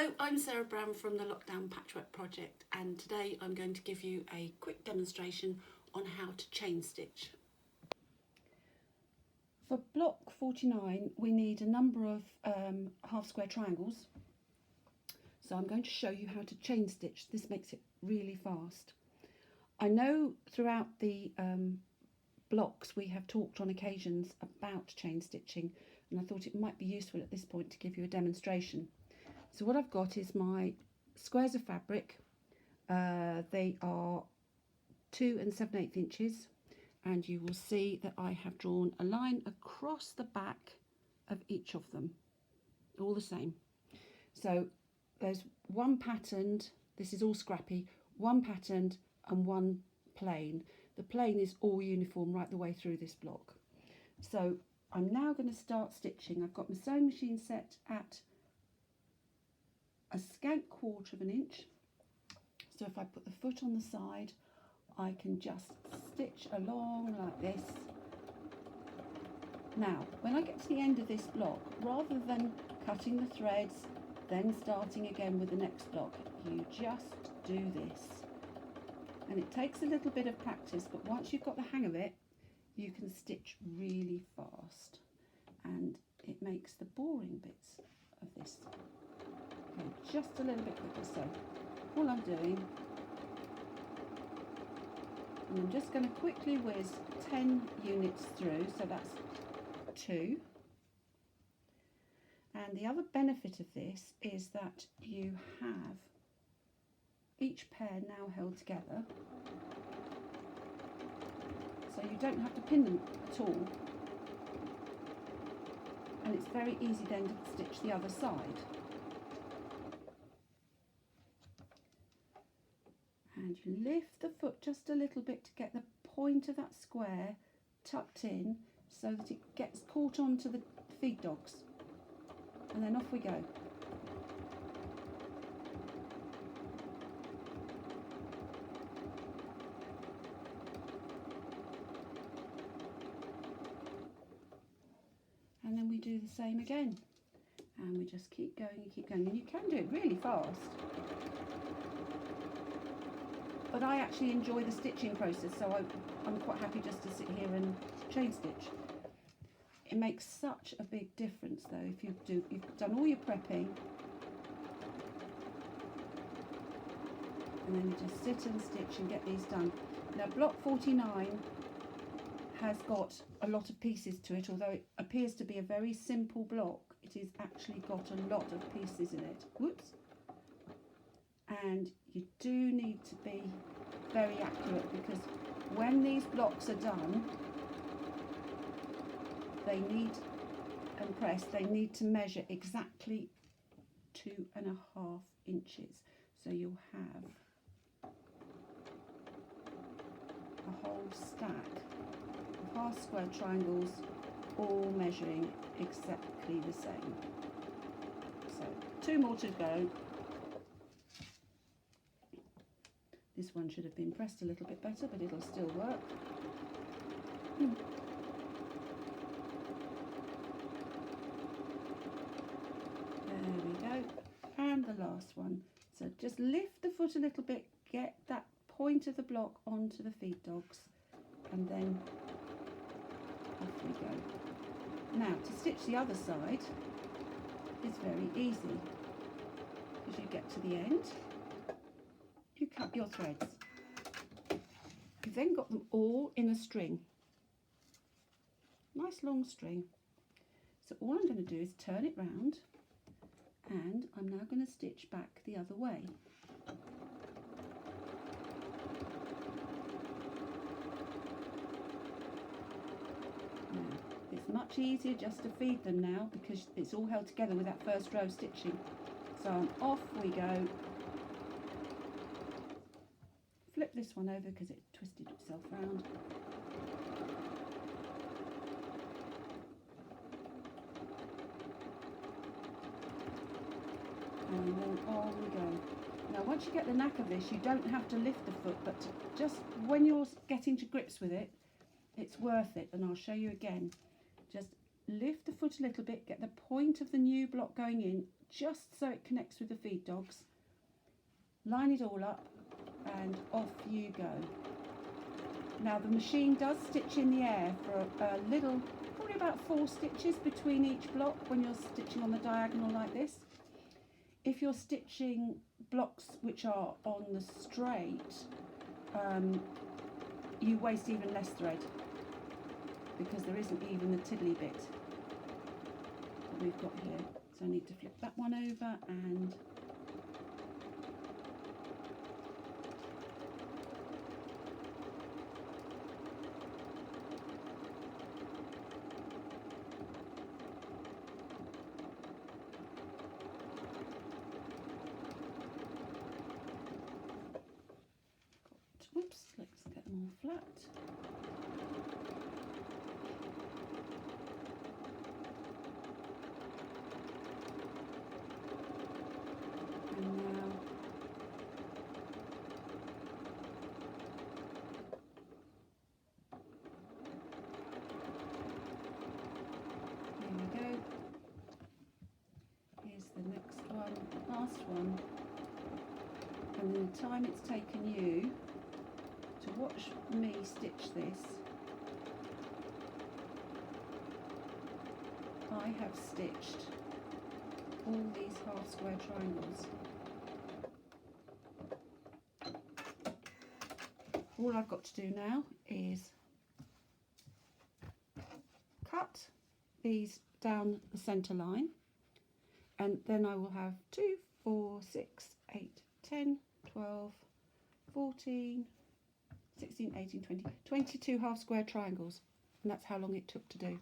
Hello, I'm Sarah Brown from the Lockdown Patchwork project, and today I'm going to give you a quick demonstration on how to chain stitch. For block 49 we need a number of half square triangles, so I'm going to show you how to chain stitch. This makes it really fast. I know throughout the blocks we have talked on occasions about chain stitching, and I thought it might be useful at this point to give you a demonstration. So what I've got is my squares of fabric. They are 2 7/8 inches, and you will see that I have drawn a line across the back of each of them, all the same. So there's one patterned, this is all scrappy, one patterned and one plain. The plain is all uniform right the way through this block. So I'm now going to start stitching. I've got my sewing machine set at a scant 1/4 inch, so if I put the foot on the side I can just stitch along like this. Now when I get to the end of this block, rather than cutting the threads then starting again with the next block, you just do this, and it takes a little bit of practice, but once you've got the hang of it you can stitch really fast, and it makes the boring bits of this just a little bit quicker. So all I'm doing, and I'm just going to quickly whiz 10 units through, so that's 2. And the other benefit of this is that you have each pair now held together, so you don't have to pin them at all, and it's very easy then to stitch the other side. And you lift the foot just a little bit to get the point of that square tucked in so that it gets caught onto the feed dogs, and then off we go. And then we do the same again, and we just keep going and keep going, and you can do it really fast. But I actually enjoy the stitching process, so I'm quite happy just to sit here and chain stitch. It makes such a big difference though if you've done all your prepping and then you just sit and stitch and get these done. Now block 49 has got a lot of pieces to it, although it appears to be a very simple block. It has actually got a lot of pieces in it. Whoops. And you do need to be very accurate, because when these blocks are done they need to measure exactly 2.5 inches. So you'll have a whole stack of half square triangles all measuring exactly the same. So 2 more to go. This one should have been pressed a little bit better, but it'll still work. There we go. And the last one. So just lift the foot a little bit, get that point of the block onto the feed dogs, and then off we go. Now to stitch the other side is very easy, because you get to the end, you cut your threads. You've then got them all in a string, nice long string. So all I'm going to do is turn it round, and I'm now going to stitch back the other way. Now, it's much easier just to feed them now because it's all held together with that first row of stitching. So off we go. Flip this one over because it twisted itself round. And then on we go. Now once you get the knack of this, you don't have to lift the foot, but just when you're getting to grips with it, it's worth it, and I'll show you again. Just lift the foot a little bit, get the point of the new block going in, just so it connects with the feed dogs. Line it all up and off you go. Now the machine does stitch in the air for a little, probably about 4 stitches between each block when you're stitching on the diagonal like this. If you're stitching blocks which are on the straight, you waste even less thread because there isn't even the tiddly bit that we've got here. So I need to flip that one over and whoops, let's get them all flat. And now here we go. Here's the next one, last one. And the time it's taken you to watch me stitch this, I have stitched all these half square triangles. All I've got to do now is cut these down the centre line, and then I will have 2, 4, 6, 8, 10, 12, 14, 16, 18, 20, 22 half square triangles, and that's how long it took to do.